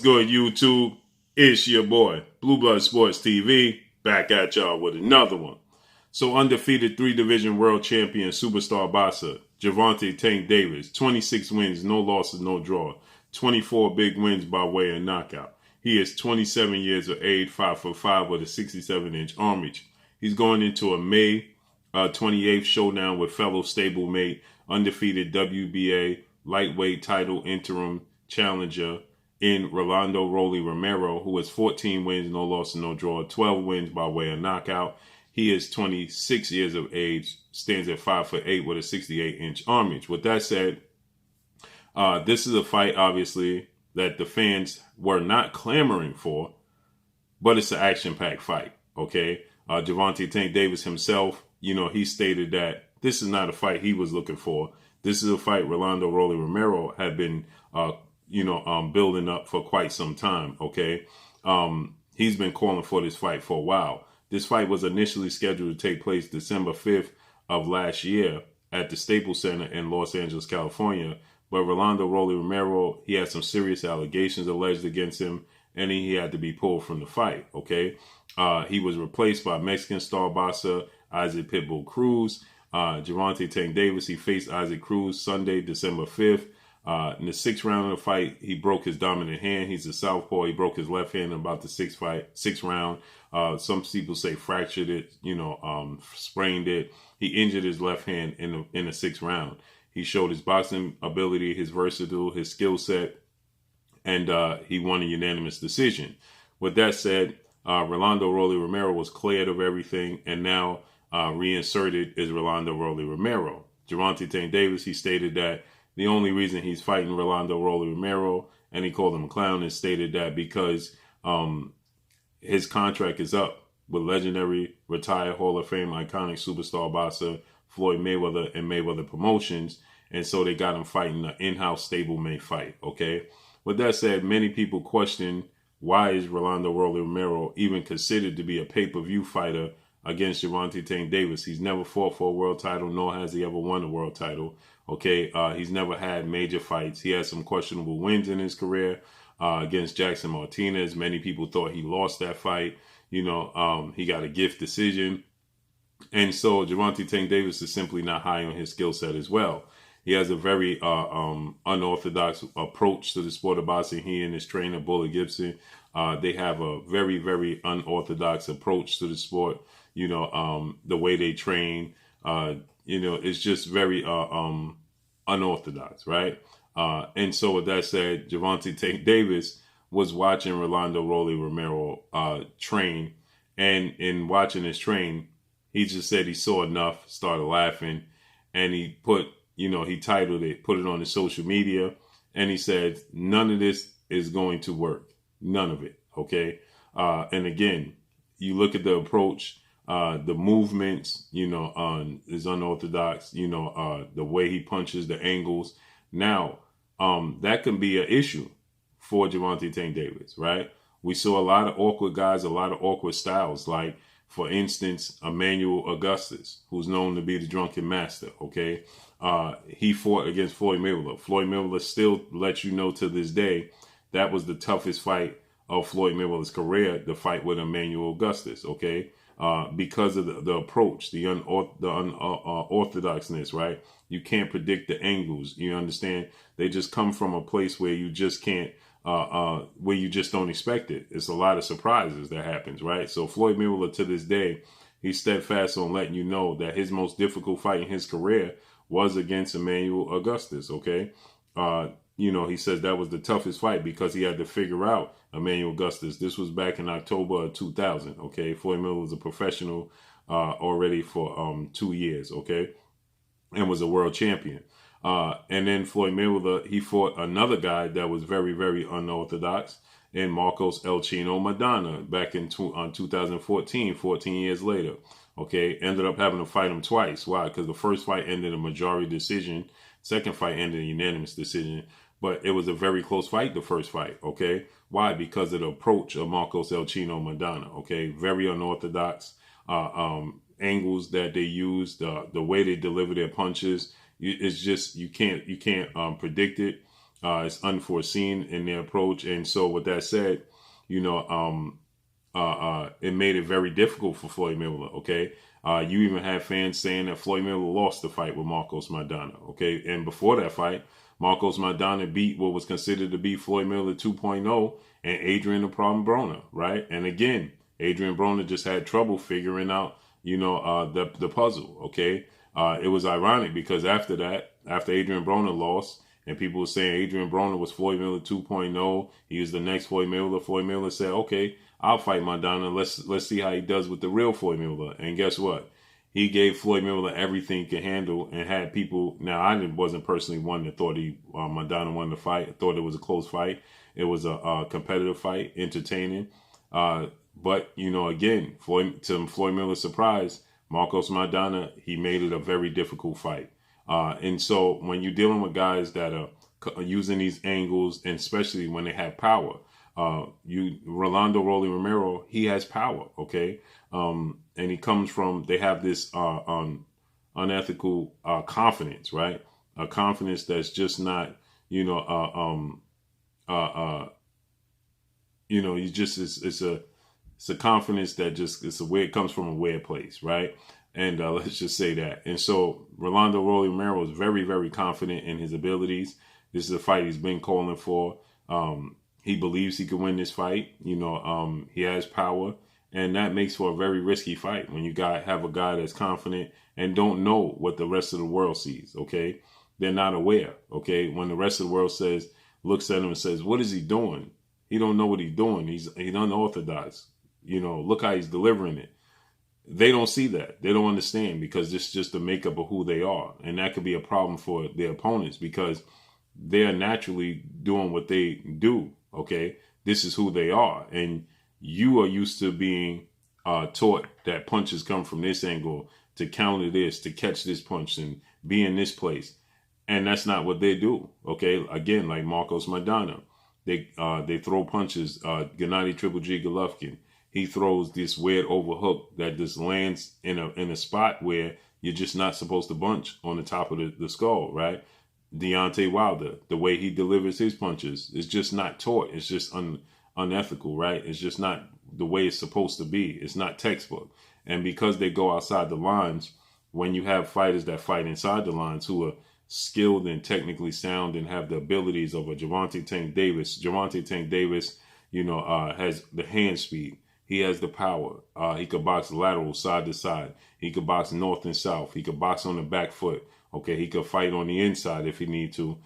Good YouTube? It's your boy, Blue Blood Sports TV, back at y'all with another one. So undefeated 3-division world champion superstar boxer, Javonte Davis, 26 wins, no losses, no draw. 24 big wins by way of knockout. He is 27 years of age, 5'5" with a 67-inch arm reach. He's going into a May 28th showdown with fellow stablemate, undefeated WBA lightweight title interim challenger in Rolando Romero, who has 14 wins, no loss, and no draw, 12 wins by way of knockout. He is 26 years of age, stands at 5'8" with a 68-inch arm reach. With that said, this is a fight, obviously, that the fans were not clamoring for, but it's an action-packed fight, okay? Javonte Davis himself, he stated that this is not a fight he was looking for. This is a fight Rolando Romero had been, building up for quite some time, okay? He's been calling for this fight for a while. This fight was initially scheduled to take place December 5th of last year at the Staples Center in Los Angeles, California. But Rolando Romero, he had some serious allegations alleged against him, and he had to be pulled from the fight, okay? He was replaced by Mexican star boxer Isaac Pitbull Cruz. Javonte Davis, he faced Isaac Cruz Sunday, December 5th. In the 6th round of the fight, he broke his dominant hand. He's a southpaw. He broke his left hand in about the 6th round. Some people say fractured it, sprained it. He injured his left hand in the 6th round. He showed his boxing ability, his versatility, his skill set, and he won a unanimous decision. With that said, Rolando Romero was cleared of everything, and now reinserted is Rolando Romero. Javonte Davis, he stated that the only reason he's fighting Rolando Romero, and he called him a clown, is stated that because his contract is up with legendary, retired Hall of Fame, iconic superstar boxer Floyd Mayweather and Mayweather Promotions, and so they got him fighting an in-house stablemate fight, okay? With that said, many people question why is Rolando Romero even considered to be a pay-per-view fighter against Javonte Davis. He's never fought for a world title, nor has he ever won a world title. Okay, he's never had major fights. He had some questionable wins in his career against Jackson Martinez. Many people thought he lost that fight. He got a gift decision. And so Javonte Davis is simply not high on his skill set as well. He has a very unorthodox approach to the sport of boxing. He and his trainer, Bullet Gibson, they have a very, very unorthodox approach to the sport. The way they train, it's just very unorthodox, right? And so with that said, Javonte Davis was watching Rolando Romero train, and in watching his train, he just said he saw enough, started laughing, and he put, he titled it, put it on his social media, and he said, none of this is going to work. None of it, okay? And again, you look at the approach, the movements, is unorthodox, the way he punches, the angles. Now, that can be an issue for Javonte Davis, right? We saw a lot of awkward guys, a lot of awkward styles, like, for instance, Emmanuel Augustus, who's known to be the drunken master, okay? He fought against Floyd Mayweather. Floyd Mayweather still lets you know to this day that was the toughest fight of Floyd Mayweather's career, the fight with Emmanuel Augustus, okay? Because of the approach, the unorthodoxness, right? You can't predict the angles, you understand? They just come from a place where you just can't, where you just don't expect it. It's a lot of surprises that happens, right? So Floyd Mayweather, to this day, he's steadfast on letting you know that his most difficult fight in his career was against Emmanuel Augustus, okay? He says that was the toughest fight because he had to figure out Emmanuel Augustus. This was back in October of 2000, okay? Floyd Mayweather was a professional already for 2 years, okay? And was a world champion. And then Floyd Mayweather, he fought another guy that was very, very unorthodox in Marcos El Chino Madonna back in 2014, 14 years later. Okay, ended up having to fight him twice. Why? Because the first fight ended a majority decision. Second fight ended a unanimous decision. But it was a very close fight, the first fight. Okay, why? Because of the approach of Marcos El Chino Madonna. Okay, very unorthodox angles that they use, the way they deliver their punches. It's just you can't predict it. It's unforeseen in their approach. And so with that said, you know, it made it very difficult for Floyd Mayweather, okay? You even had fans saying that Floyd Mayweather lost the fight with Marcos Madonna, okay? And before that fight, Marcos Madonna beat what was considered to be Floyd Mayweather 2.0 and Adrian the Problem Broner, right? And again, Adrian Broner just had trouble figuring out, you know, the puzzle, okay? It was ironic because after that, after Adrian Broner lost, and people were saying Adrian Broner was Floyd Mayweather 2.0, he was the next Floyd Mayweather. Floyd Mayweather said, okay, I'll fight Madonna. Let's see how he does with the real Floyd Mayweather. And guess what? He gave Floyd Mayweather everything he could handle and had people. Now, I wasn't personally one that thought Madonna won the fight. I thought it was a close fight. It was a competitive fight, entertaining. But, you know, again, to Floyd Mayweather's surprise, Marcos Madonna, he made it a very difficult fight. And so when you're dealing with guys that are using these angles, and especially when they have power, Rolando Romero, he has power, okay? And he comes from, they have this unethical confidence, right? A confidence that's just not, you know, you know, it's a confidence that just, it comes from a weird place, right? And let's just say that. And so Rolando Romero is very, very confident in his abilities. This is a fight he's been calling for. He believes he can win this fight. You know, he has power, and that makes for a very risky fight when you have a guy that's confident and don't know what the rest of the world sees. Okay, they're not aware. Okay, when the rest of the world looks at him and says, "What is he doing?" He don't know what he's doing. He's unorthodox. You know, look how he's delivering it. They don't see that. They don't understand because it's just the makeup of who they are. And that could be a problem for their opponents because they're naturally doing what they do. Okay. This is who they are. And you are used to being taught that punches come from this angle, to counter this, to catch this punch and be in this place. And that's not what they do. Okay. Again, like Marcos Madonna, they throw punches. Gennady Triple G Golovkin, he throws this weird overhook that just lands in a spot where you're just not supposed to bunch on the top of the skull, right? Deontay Wilder, the way he delivers his punches is just not taught. It's just unethical, right? It's just not the way it's supposed to be. It's not textbook. And because they go outside the lines, when you have fighters that fight inside the lines who are skilled and technically sound and have the abilities of a Javonte Davis, you know, has the hand speed. He has the power. He could box lateral, side to side. He could box north and south. He could box on the back foot. Okay, he could fight on the inside if he need to.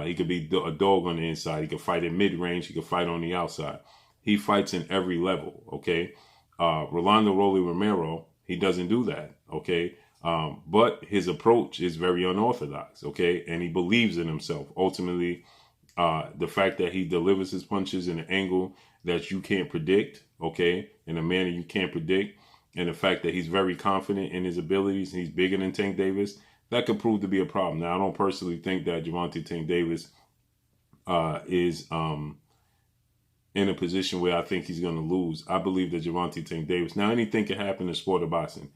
He could be a dog on the inside. He could fight in mid-range. He could fight on the outside. He fights in every level, okay? Rolando Romero, he doesn't do that, okay? But his approach is very unorthodox, okay? And he believes in himself. Ultimately, the fact that he delivers his punches in an angle that you can't predict, okay, in a manner you can't predict, and the fact that he's very confident in his abilities and he's bigger than Tank Davis, that could prove to be a problem. Now, I don't personally think that Javonte Tank Davis is in a position where I think he's going to lose. I believe that Javonte Tank Davis, now anything can happen in the sport of boxing.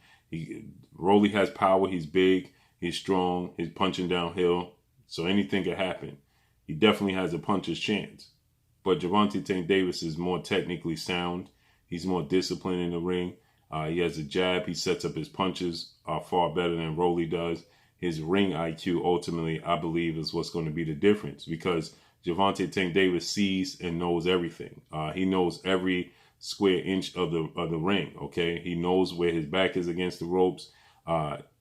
Rolly has power, he's big, he's strong, he's punching downhill, so anything can happen. He definitely has a puncher's chance. But Javonte Tank Davis is more technically sound. He's more disciplined in the ring. He has a jab. He sets up his punches far better than Rolly does. His ring IQ, ultimately, I believe, is what's going to be the difference because Javonte Tank Davis sees and knows everything. He knows every square inch of the ring, okay? He knows where his back is against the ropes.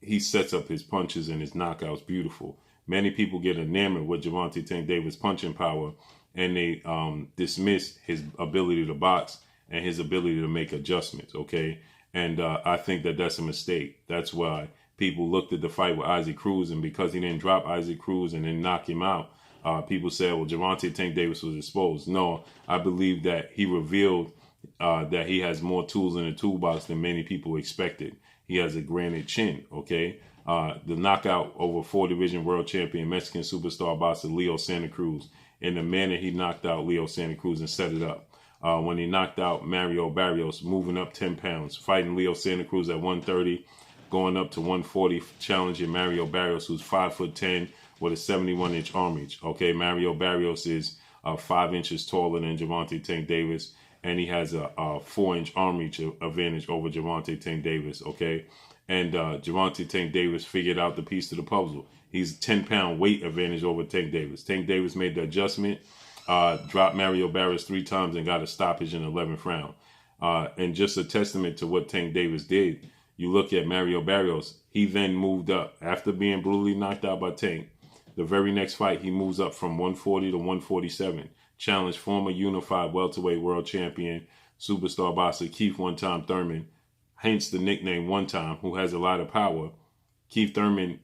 He sets up his punches and his knockouts beautiful. Many people get enamored with Javonte Tank Davis' punching power, and they dismiss his ability to box and his ability to make adjustments, okay? And I think that that's a mistake. That's why people looked at the fight with Isaac Cruz, and because he didn't drop Isaac Cruz and then knock him out, people said, well, Javonte Tank Davis was exposed. No, I believe that he revealed that he has more tools in the toolbox than many people expected. He has a granite chin, okay? The knockout over 4-division world champion Mexican superstar boxer Leo Santa Cruz, in the manner he knocked out Leo Santa Cruz and set it up. When he knocked out Mario Barrios, moving up 10 pounds, fighting Leo Santa Cruz at 130, going up to 140, challenging Mario Barrios, who's 5'10", with a 71-inch arm reach. Okay, Mario Barrios is 5 inches taller than Javonte Tank Davis, and he has a 4-inch arm reach advantage over Javonte Tank Davis. Okay, and Javonte Tank Davis figured out the piece to the puzzle. He's a 10-pound weight advantage over Tank Davis. Tank Davis made the adjustment, dropped Mario Barrios 3 times, and got a stoppage in the 11th round. And just a testament to what Tank Davis did. You look at Mario Barrios, he then moved up after being brutally knocked out by Tank. The very next fight, he moves up from 140 to 147. Challenged former unified welterweight world champion, superstar boxer Keith one-time Thurman, hence the nickname One Time, who has a lot of power. Keith Thurman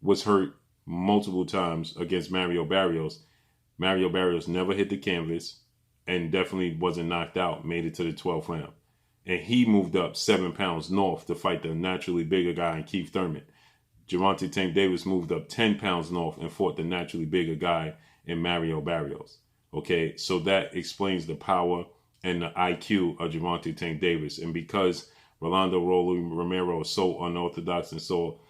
was hurt multiple times against Mario Barrios. Mario Barrios never hit the canvas and definitely wasn't knocked out, made it to the 12th round. And he moved up 7 pounds north to fight the naturally bigger guy in Keith Thurman. Javonte Tank Davis moved up 10 pounds north and fought the naturally bigger guy in Mario Barrios. Okay, so that explains the power and the IQ of Javonte Tank Davis. And because Rolando Romero is so unorthodox and so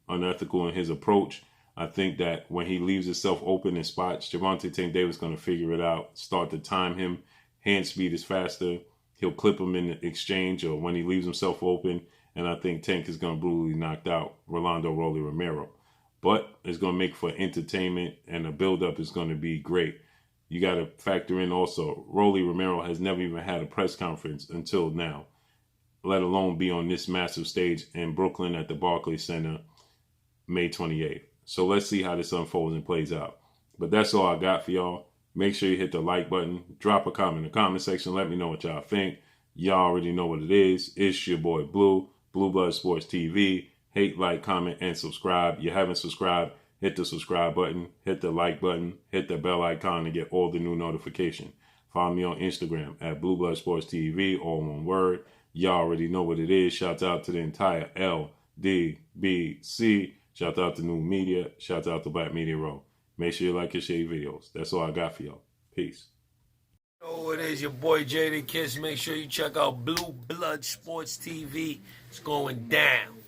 unethical in his approach, I think that when he leaves himself open in spots, Javonte Tank Davis is going to figure it out, start to time him. Hand speed is faster. He'll clip him in the exchange or when he leaves himself open. And I think Tank is going to brutally knock out Rolando Romero. But it's going to make for entertainment, and the buildup is going to be great. You got to factor in also, Rolly Romero has never even had a press conference until now, let alone be on this massive stage in Brooklyn at the Barclays Center, May 28th. So let's see how this unfolds and plays out. But that's all I got for y'all. Make sure you hit the like button. Drop a comment in the comment section. Let me know what y'all think. Y'all already know what it is. It's your boy Blue, Blue Blood Sports TV. Hate, like, comment, and subscribe. You haven't subscribed, hit the subscribe button. Hit the like button. Hit the bell icon to get all the new notifications. Follow me on Instagram at Blue Blood Sports TV, all one word. Y'all already know what it is. Shout out to the entire LDBC. Shout out to New Media. Shout out to Black Media Row. Make sure you like and share your videos. That's all I got for y'all. Peace. Oh, it is your boy Jada Kiss. Make sure you check out Blue Blood Sports TV. It's going down.